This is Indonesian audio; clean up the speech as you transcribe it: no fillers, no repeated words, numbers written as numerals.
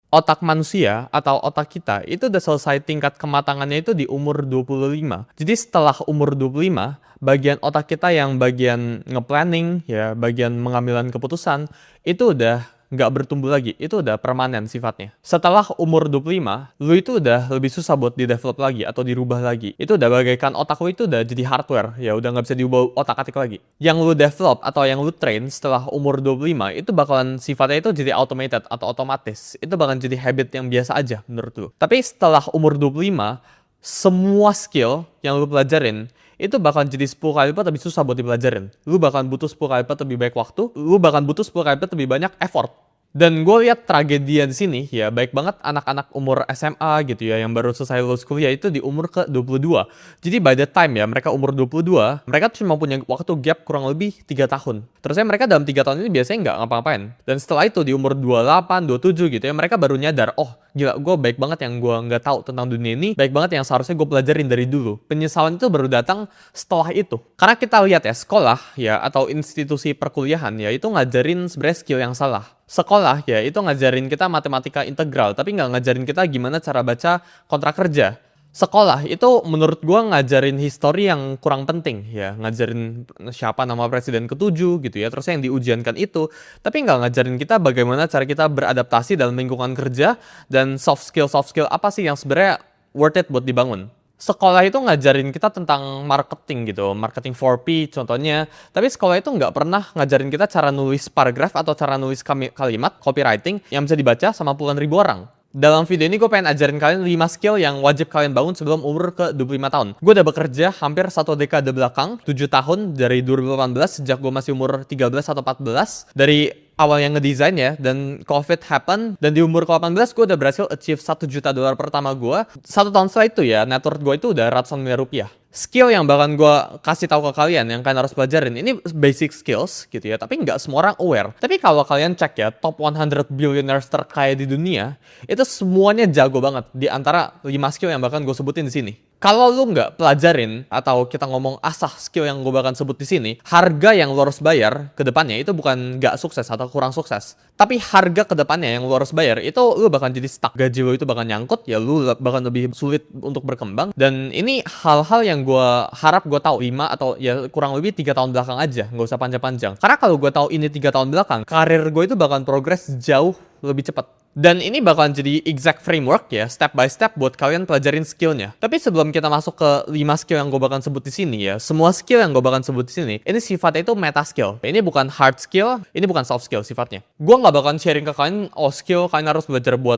Otak manusia atau otak kita itu udah selesai tingkat kematangannya itu di umur 25. Jadi setelah umur 25, bagian otak kita yang bagian nge-planning, ya, bagian mengambilan keputusan, itu udah nggak bertumbuh lagi. Itu udah permanen sifatnya. Setelah umur 25, lu itu udah lebih susah buat di-develop lagi atau dirubah lagi. Itu udah bagaikan otak lu itu udah jadi hardware, ya udah nggak bisa diubah otak-atik lagi. Yang lu develop atau yang lu train setelah umur 25 itu bakalan sifatnya itu jadi automated atau otomatis. Itu bakalan jadi habit yang biasa aja menurut lu. Tapi setelah umur 25, semua skill yang lu pelajarin itu bakalan jadi 10 kali lipat lebih susah buat dipelajarin. Lu bakalan butuh 10 kali lipat lebih banyak waktu, lu bakalan butuh 10 kali lipat lebih banyak effort. Dan gue lihat tragedi di sini, ya baik banget anak-anak umur SMA gitu ya, yang baru selesai lulus kuliah itu di umur ke 22. Jadi by the time ya mereka umur 22, mereka cuma punya waktu gap kurang lebih 3 tahun. Terusnya mereka dalam 3 tahun ini biasanya nggak ngapa-ngapain. Dan setelah itu di umur 28, 27 gitu ya, mereka baru nyadar, oh gila, gue baik banget yang gue nggak tahu tentang dunia ini, baik banget yang seharusnya gue pelajarin dari dulu. Penyesalan itu baru datang setelah itu. Karena kita lihat ya, sekolah ya atau institusi perkuliahan ya itu ngajarin sebenarnya skill yang salah. Sekolah ya itu ngajarin kita matematika integral, tapi nggak ngajarin kita gimana cara baca kontrak kerja. Sekolah itu menurut gua ngajarin histori yang kurang penting ya, ngajarin siapa nama presiden ketujuh gitu ya, terus yang diujiankan itu, tapi nggak ngajarin kita bagaimana cara kita beradaptasi dalam lingkungan kerja dan soft skill apa sih yang sebenarnya worth it buat dibangun. Sekolah itu ngajarin kita tentang marketing gitu, marketing 4P contohnya. Tapi sekolah itu nggak pernah ngajarin kita cara nulis paragraf atau cara nulis kalimat, copywriting yang bisa dibaca sama puluhan ribu orang. Dalam video ini gue pengen ajarin kalian 5 skill yang wajib kalian bangun sebelum umur ke 25 tahun. Gue udah bekerja hampir 1 dekade belakang, 7 tahun dari 2018 sejak gue masih umur 13 atau 14. Dari awal yang ngedesain ya, dan COVID happen, dan di umur ke-18 gue udah berhasil achieve $1 juta pertama gue. 1 tahun setelah itu ya, net worth gue itu udah ratusan miliar rupiah. Skill yang bakal gue kasih tahu ke kalian, yang kalian harus pelajarin, ini basic skills gitu ya, tapi nggak semua orang aware. Tapi kalau kalian cek ya, top 100 billionaires terkaya di dunia, itu semuanya jago banget di antara 5 skill yang bakal gue sebutin di sini. Kalau lu nggak pelajarin atau kita ngomong asah skill yang gue bakal sebut di sini, harga yang lu harus bayar ke depannya itu bukan nggak sukses atau kurang sukses, tapi harga ke depannya yang lu harus bayar itu lu bakal jadi stuck. Gaji lu itu bakal nyangkut, ya lu bakal lebih sulit untuk berkembang. Dan ini hal-hal yang gue harap gue tahu 5 atau ya kurang lebih 3 tahun belakang aja, nggak usah panjang-panjang. Karena kalau gue tahu ini 3 tahun belakang, karir gue itu bakal progres jauh lebih cepat. Dan ini bakalan jadi exact framework ya, step by step buat kalian pelajarin skillnya. Tapi sebelum kita masuk ke 5 skill yang gue bakalan sebut di sini ya, semua skill yang gue bakalan sebut di sini, ini sifatnya itu meta skill. Ini bukan hard skill, ini bukan soft skill sifatnya. Gue nggak bakalan sharing ke kalian, oh skill kalian harus belajar buat